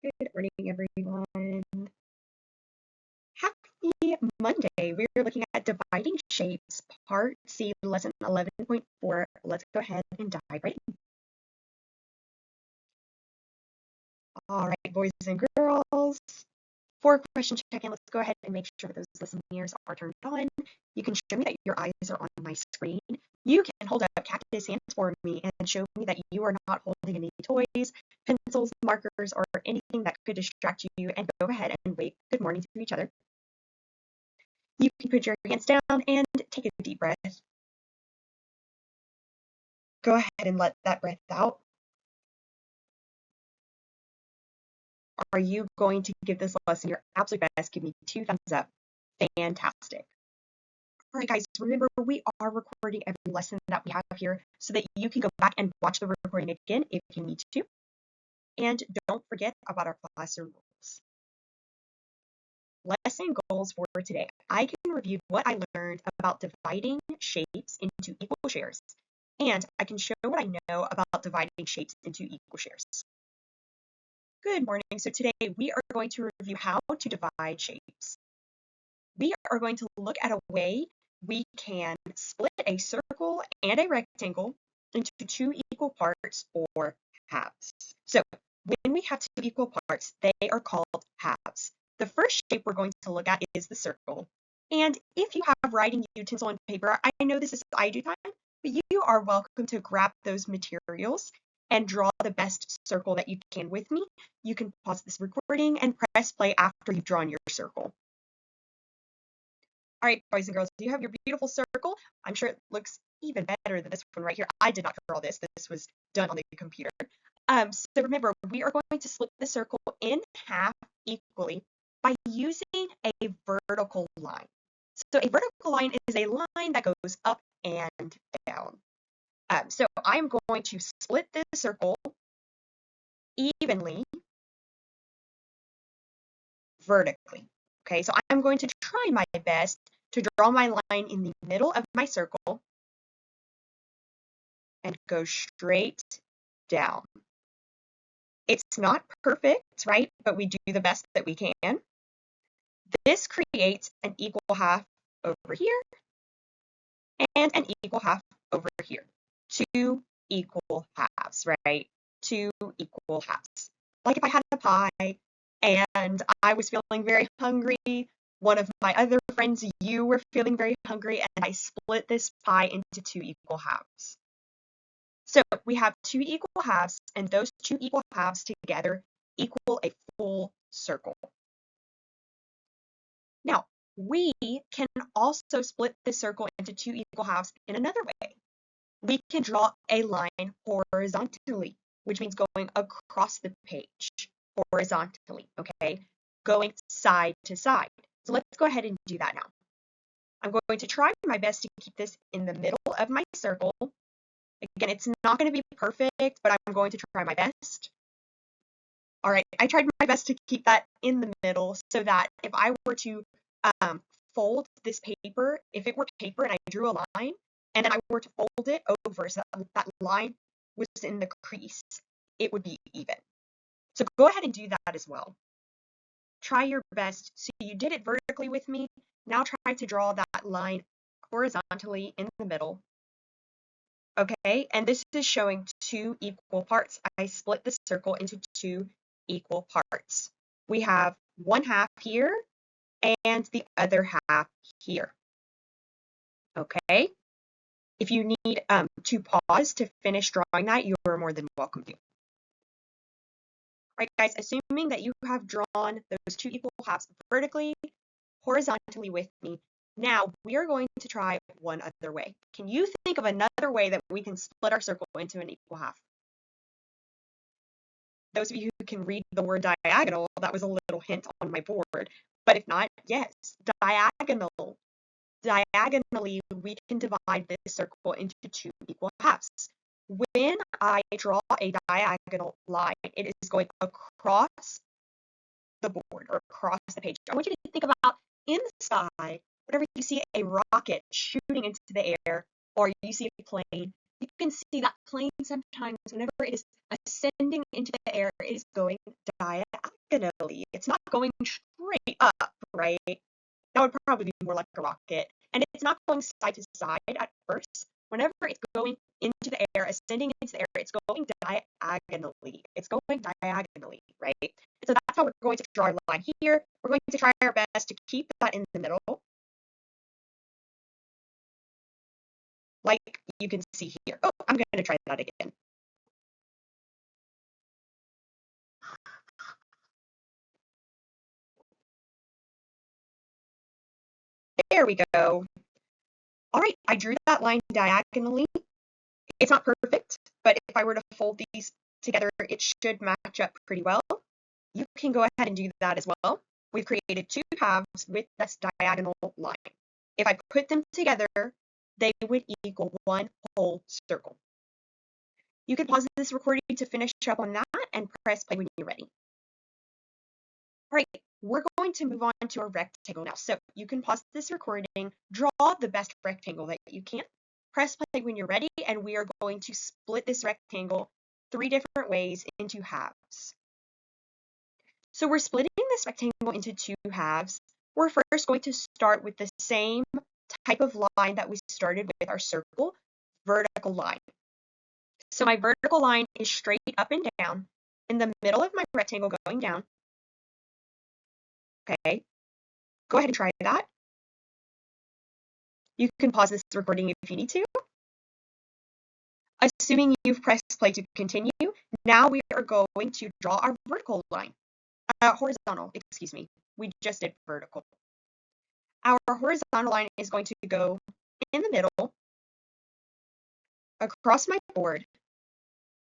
Good morning, everyone. Happy Monday. We're looking at dividing shapes, part C, lesson 11.4. Let's go ahead and dive right in. All right, boys and girls. For question check-in, let's go ahead and make sure those listening ears are turned on. You can show me that your eyes are on my screen. You can hold up cactus hands for me and show me that you are not holding any toys, pencils, markers, or anything that could distract you, and go ahead and wave good morning to each other. You can put your hands down and take a deep breath. Go ahead and let that breath out. Are you going to give this lesson your absolute best? Give me 2 thumbs up. Fantastic. All right, guys, remember we are recording every lesson that we have here so that you can go back and watch the recording again if you need to. And don't forget about our classroom rules. Lesson goals for today. I can review what I learned about dividing shapes into equal shares. And I can show what I know about dividing shapes into equal shares. Good morning. So today we are going to review how to divide shapes. We are going to look at a way we can split a circle and a rectangle into 2 equal parts or halves. So when we have 2 equal parts, they are called halves. The first shape we're going to look at is the circle. And if you have writing utensil and paper, I know this is I do time, but you are welcome to grab those materials and draw the best circle that you can with me. You can pause this recording and press play after you've drawn your circle. All right, boys and girls, do you have your beautiful circle? I'm sure it looks even better than this one right here. I did not draw this. This was done on the computer. So remember, we are going to split the circle in half equally by using a vertical line. So a vertical line is a line that goes up and down. So I'm going to split this circle evenly vertically. Okay, so I'm going to try my best to draw my line in the middle of my circle and go straight down. It's not perfect, right? But we do the best that we can. This creates an equal half over here and an equal half over here. 2 equal halves, right? 2 equal halves. Like if I had a pie and I was feeling very hungry, one of my other friends, you were feeling very hungry, and I split this pie into 2 equal halves. So we have 2 equal halves, and those 2 equal halves together equal a full circle. Now, we can also split the circle into 2 equal halves in another way. We can draw a line horizontally, which means going across the page horizontally, okay? Going side to side. So let's go ahead and do that now. I'm going to try my best to keep this in the middle of my circle. Again, it's not going to be perfect, but I'm going to try my best. All right, I tried my best to keep that in the middle so that if I were to fold this paper, if it were paper and I drew a line, and then I were to fold it over so that line was in the crease, it would be even. So go ahead and do that as well. Try your best. So you did it vertically with me. Now try to draw that line horizontally in the middle. Okay, and this is showing 2 equal parts. I split the circle into 2 equal parts. We have 1 half here and the other half here. Okay, if you need to pause to finish drawing that, you are more than welcome to. All right, guys, assuming that you have drawn those 2 equal halves vertically, horizontally with me, now we are going to try one other way. Can you think of another way that we can split our circle into an equal half? Those of you who can read the word diagonal, that was a little hint on my board. But if not, yes, diagonal. Diagonally, we can divide this circle into 2 equal halves. When I draw a diagonal line, it is going across the board or across the page. I want you to think about in the sky, whenever you see a rocket shooting into the air or you see a plane, you can see that plane sometimes, whenever it is ascending into the air, it is going diagonally. It's not going straight up, right? That would probably be more like a rocket. And it's not going side to side at first. Whenever it's going into the air, ascending into the air, it's going diagonally. It's going diagonally, right? So that's how we're going to draw a line here. We're going to try our best to keep that in the middle, like you can see here. Oh, I'm going to try that again. There we go. All right, I drew that line diagonally. It's not perfect, but if I were to fold these together, it should match up pretty well. You can go ahead and do that as well. We've created two halves with this diagonal line. If I put them together, they would equal one whole circle. You can pause this recording to finish up on that and press play when you're ready. All right, we're going to move on to a rectangle now. So you can pause this recording, draw the best rectangle that you can, press play when you're ready, and we are going to split this rectangle 3 different ways into halves. So we're splitting this rectangle into 2 halves. We're first going to start with the same type of line that we started with our circle, vertical line. So my vertical line is straight up and down in the middle of my rectangle going down. Okay, go ahead and try that. You can pause this recording if you need to. Assuming you've pressed play to continue, now we are going to draw our vertical line. Horizontal, excuse me. We just did vertical. Our horizontal line is going to go in the middle, across my board,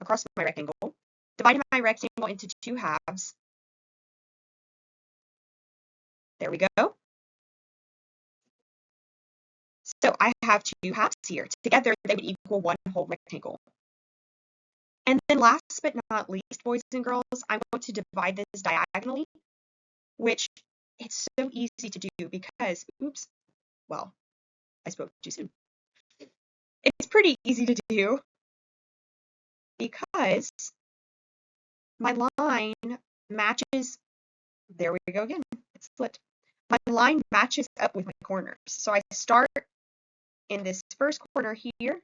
across my rectangle, dividing my rectangle into 2 halves. There we go. So I have 2 halves here. Together, they would equal one whole rectangle. And then last but not least, boys and girls, I'm going to divide this diagonally, which it's so easy to do because, oops, well, I spoke too soon. It's pretty easy to do because my line matches, there we go again, it's flipped. My line matches up with my corners. So I start in this first corner here,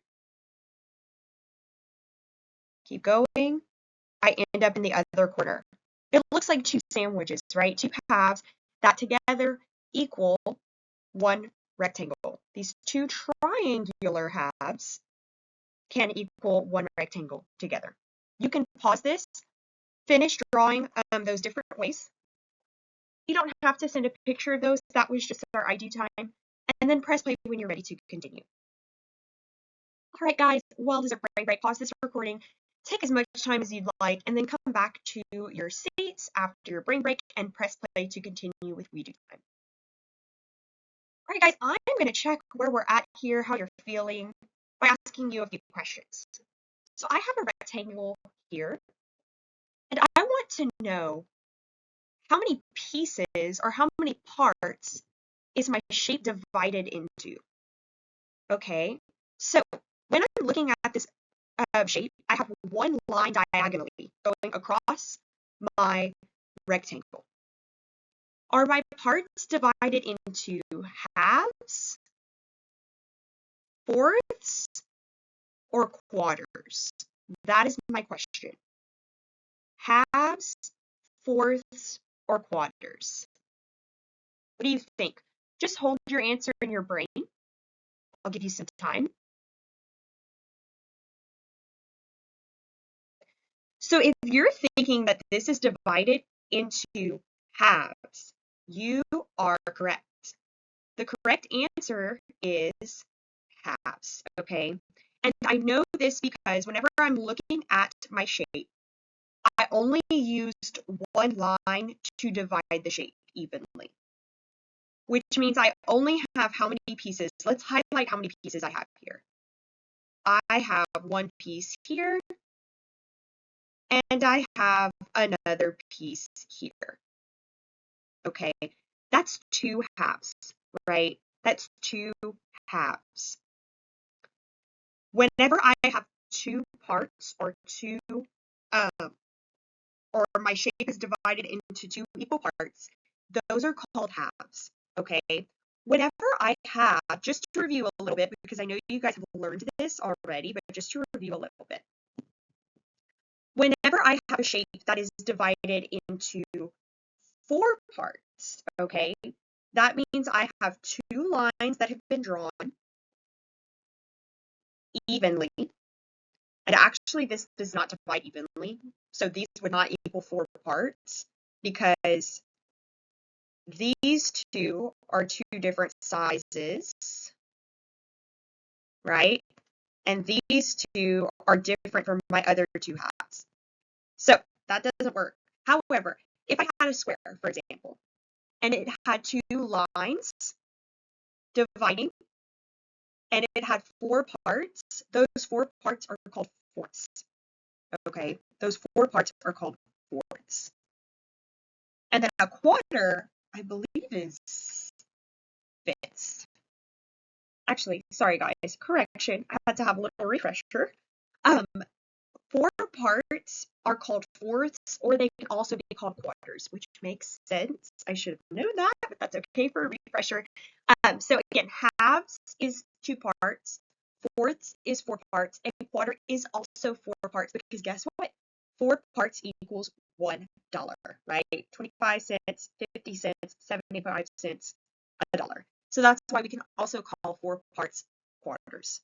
keep going, I end up in the other corner. It looks like 2 sandwiches, right? 2 halves that together equal one rectangle. These 2 triangular halves can equal one rectangle together. You can pause this, finish drawing those different ways. You don't have to send a picture of those. That was just our ID time. And then press play when you're ready to continue. All right, guys, well deserved break. Pause this recording. Take as much time as you'd like, and then come back to your seats after your brain break and press play to continue with We Do Time. All right, guys, I'm going to check where we're at here, how you're feeling, by asking you a few questions. So I have a rectangle here, and I want to know how many pieces or how many parts is my shape divided into. Okay, so when I'm looking at this shape, I have one line diagonally going across my rectangle. Are my parts divided into halves, fourths, or quarters? That is my question. Halves, fourths, or quarters? What do you think? Just hold your answer in your brain. I'll give you some time. So if you're thinking that this is divided into halves, you are correct. The correct answer is halves, okay? And I know this because whenever I'm looking at my shape, I only used one line to divide the shape evenly, which means I only have how many pieces? Let's highlight how many pieces I have here. I have one piece here, and I have another piece here. Okay, that's 2 halves, right? That's 2 halves. Whenever I have two parts or or my shape is divided into two equal parts, those are called halves, okay? Whenever I have, just to review a little bit, because I know you guys have learned this already, but just to review a little bit. Whenever I have a shape that is divided into four parts, okay, that means I have two lines that have been drawn evenly. And actually, this does not divide evenly. So these would not equal four parts because these two are two different sizes, right? And these two are different from my other two halves. So that doesn't work. However, if I had a square, for example, and it had two lines dividing, and it had four parts, those four parts are called fourths. Okay, those four parts are called fourths. And then a quarter, I believe, is fifths. Actually, sorry guys, correction, I had to have a little refresher. Four parts are called fourths, or they can also be called quarters, which makes sense. I should have known that, but that's okay for a refresher. So again, halves is two parts, fourths is four parts, and quarter is also four parts, because guess what? Four parts equals $1, right? 25 cents, 50 cents, 75 cents, $1. So that's why we can also call four parts quarters.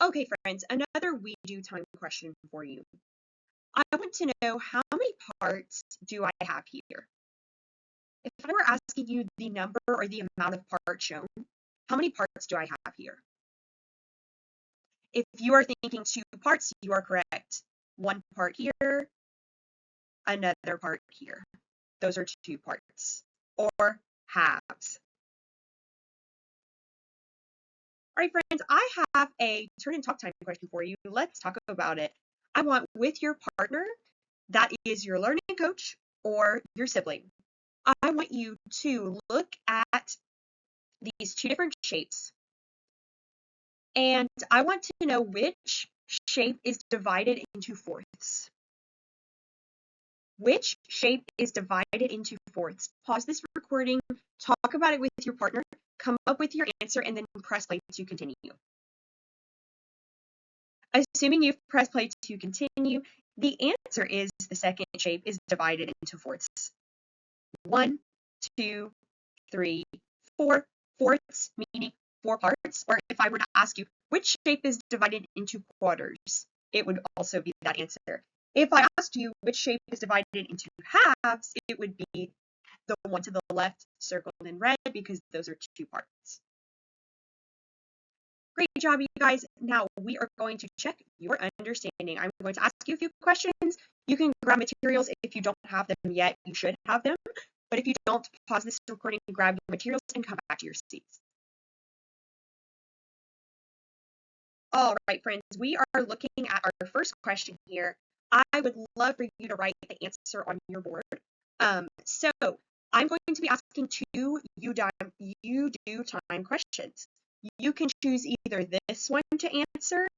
Okay, friends, another we do time question for you. I want to know, how many parts do I have here? If I were asking you the number or the amount of parts shown, how many parts do I have here? If you are thinking two parts, you are correct. One part here, another part here. Those are two parts, or halves. All right, friends, I have a turn and talk time question for you. Let's talk about it. I want, with your partner, that is your learning coach or your sibling, I want you to look at these two different shapes, and I want to know which shape is divided into fourths. Which shape is divided into fourths? Pause this recording, talk about it with your partner, come up with your answer, and then press play to continue. Assuming you've pressed play to continue, the answer is the second shape is divided into fourths. 1, 2, 3, 4. Fourths, meaning four parts. Or if I were to ask you which shape is divided into quarters, it would also be that answer. If I asked you which shape is divided into halves, it would be the one to the left circled in red, because those are two parts. Great job, you guys. Now we are going to check your understanding. I'm going to ask you a few questions. You can grab materials if you don't have them yet. You should have them. But if you don't, pause this recording, grab your materials, and come back to your seats. All right, friends, we are looking at our first question here. I would love for you to write the answer on your board. So I'm going to be asking two you do time questions. You can choose either this one to answer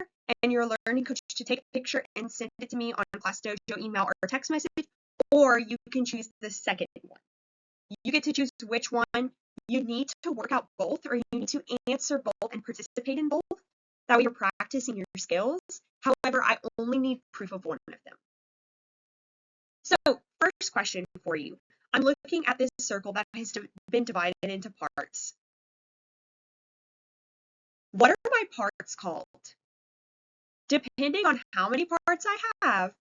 and your learning coach to take a picture and send it to me on Class Dojo email or text message, or you can choose the second one. You get to choose which one. You need to work out both, or you need to answer both and participate in both. That way you're practicing your skills. However, I only need proof of one of them. So, first question for you. I'm looking at this circle that has been divided into parts. What are my parts called? Depending on how many parts I have,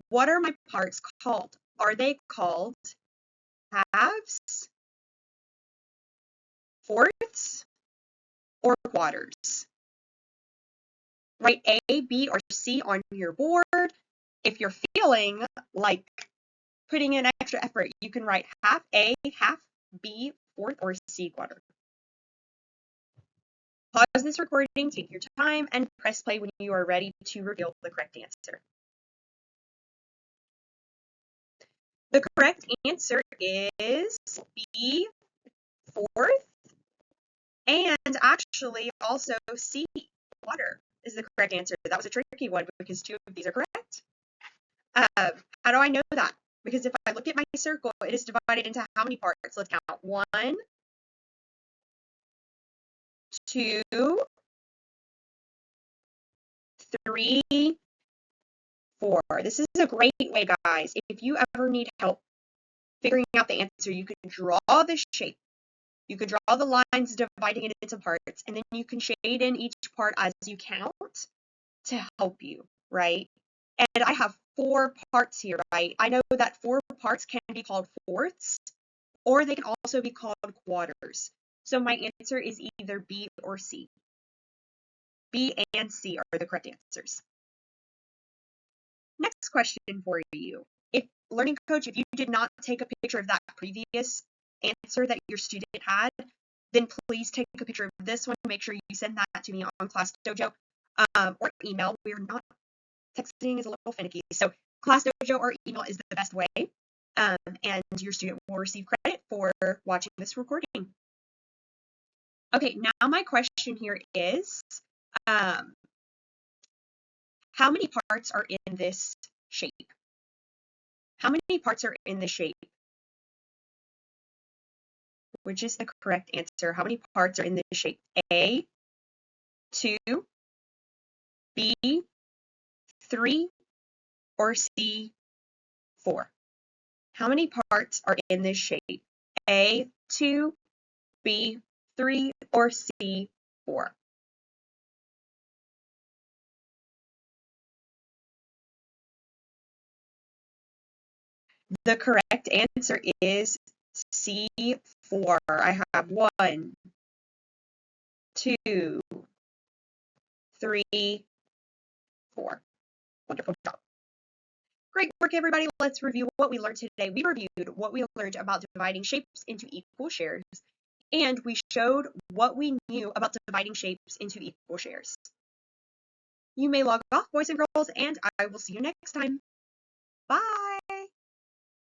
what are my parts called? Are they called halves, fourths, or quarters? Write A, B, or C on your board. If you're feeling like putting in extra effort, you can write half A, half B, fourth, or C quarter. Pause this recording, take your time, and press play when you are ready to reveal the correct answer. The correct answer is B, fourth, and actually also C, water is the correct answer. That was a tricky one because 2 of these are correct. How do I know that? Because if I look at my circle, it is divided into how many parts? Let's count. 1, 2, 3, 4. This is a great way, guys. If you ever need help figuring out the answer, you can draw the shape. You can draw the lines dividing it into parts, and then you can shade in each part as you count to help you, right? And I have 4 parts here, right? I know that 4 parts can be called fourths, or they can also be called quarters. So my answer is either B or C. B and C are the correct answers. Next question for you. If Learning Coach, if you did not take a picture of that previous answer that your student had, then please take a picture of this one. Make sure you send that to me on Class Dojo or email. We're not, texting is a little finicky. So Class Dojo or email is the best way. And your student will receive credit for watching this recording. Okay, now my question here is, how many parts are in this shape? How many parts are in the shape? Which is the correct answer? How many parts are in the shape? A, 2, B, 3, or C, 4? How many parts are in this shape? A, 2, B, 3, or C, 4? The correct answer is C4. I have 1, 2, 3, 4. Wonderful job. Great work, everybody. Let's review what we learned today. We reviewed what we learned about dividing shapes into equal shares, and we showed what we knew about dividing shapes into equal shares. You may log off, boys and girls, and I will see you next time. Bye.